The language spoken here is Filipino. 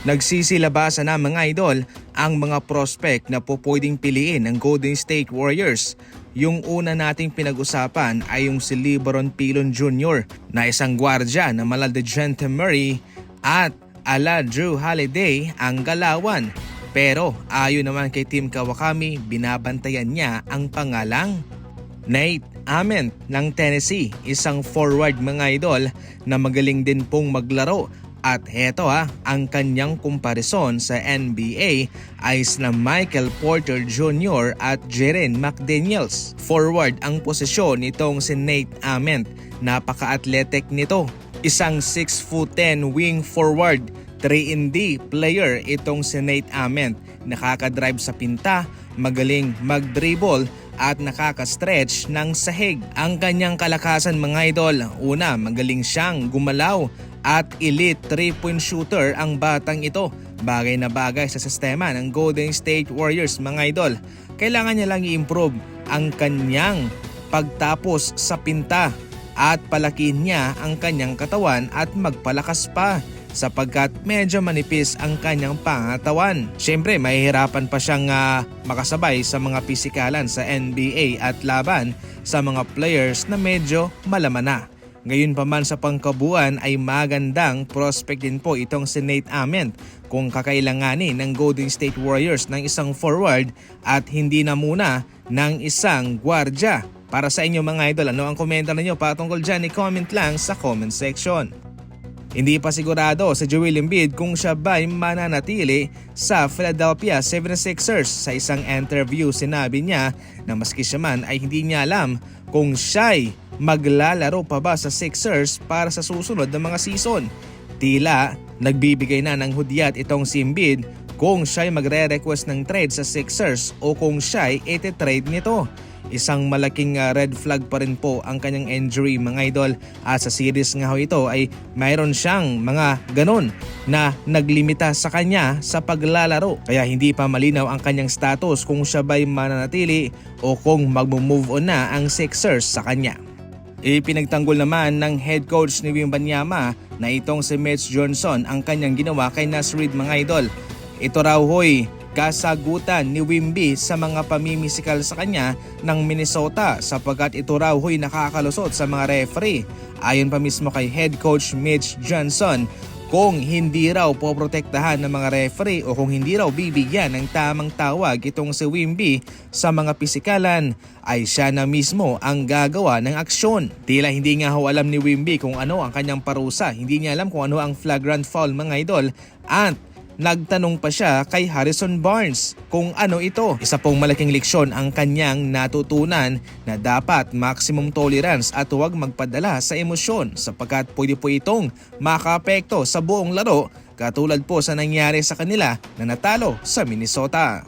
Nagsisilabasan na mga idol ang mga prospect na pwedeng piliin ng Golden State Warriors. Yung una nating pinag-usapan ay yung si LeBron Pilon Jr. na isang gwardya na mala DeJounte Murray at ala Drew Holiday ang galawan. Pero ayon naman kay Tim Kawakami, binabantayan niya ang pangalang Nate Ament ng Tennessee, isang forward mga idol na magaling din pong maglaro. At heto ang kanyang komparison sa NBA ay sina Michael Porter Jr. at Jaren McDaniels. Forward ang posisyon nitong si Nate Ament. Napaka-athletic nito. Isang 6'10" wing forward, 3-and-D player itong si Nate Ament. Nakaka-drive sa pinta, magaling mag-dribble at nakaka-stretch ng sahig. Ang kanyang kalakasan mga idol, una, magaling siyang gumalaw at elite 3-point shooter ang batang ito. Bagay na bagay sa sistema ng Golden State Warriors mga idol. Kailangan niya lang i-improve ang kanyang pagtapos sa pinta at palakihin niya ang kanyang katawan at magpalakas pa sapagkat medyo manipis ang kanyang pangatawan. Siyempre, mahihirapan pa siyang makasabay sa mga pisikalan sa NBA at laban sa mga players na medyo malaman na. Ngayon pa man sa pangkabuuan ay magandang prospect din po itong si Nate Ament kung kakailanganin ng Golden State Warriors ng isang forward at hindi na muna ng isang gwardya. Para sa inyo mga idol, ano ang komentar ninyo patungkol dyan? I-comment lang sa comment section. Hindi pa sigurado si Joel Embiid kung siya ba'y mananatili sa Philadelphia 76ers. Sa isang interview sinabi niya na maski siya man ay hindi niya alam kung siya'y maglalaro pa ba sa Sixers para sa susunod na mga season. Tila nagbibigay na ng hudyat itong si Embiid kung siya'y magre-request ng trade sa Sixers o kung siya'y iti-trade nito. Isang malaking red flag pa rin po ang kanyang injury mga idol at sa series nga ho ito ay mayroon siyang mga ganon na naglimita sa kanya sa paglalaro. Kaya hindi pa malinaw ang kanyang status kung siya ba'y mananatili o kung mag-move on na ang Sixers sa kanya. Ipinagtanggol naman ng head coach ni Wembanyama na itong si Mitch Johnson ang kanyang ginawa kay Naz Reid mga idol. Ito raw hoy kasagutan ni Wemby sa mga pamimisikal sa kanya ng Minnesota sapagkat ito raw ho'y nakakalusot sa mga referee. Ayon pa mismo kay head coach Mitch Johnson, kung hindi raw poprotektahan ng mga referee o kung hindi raw bibigyan ng tamang tawag itong si Wemby sa mga pisikalan, ay siya na mismo ang gagawa ng aksyon. Tila hindi nga ho alam ni Wemby kung ano ang kanyang parusa, hindi niya alam kung ano ang flagrant foul mga idol at nagtanong pa siya kay Harrison Barnes kung ano ito. Isa pong malaking leksyon ang kanyang natutunan na dapat maximum tolerance at huwag magpadala sa emosyon sapagkat pwede po itong makaapekto sa buong laro katulad po sa nangyari sa kanila na natalo sa Minnesota.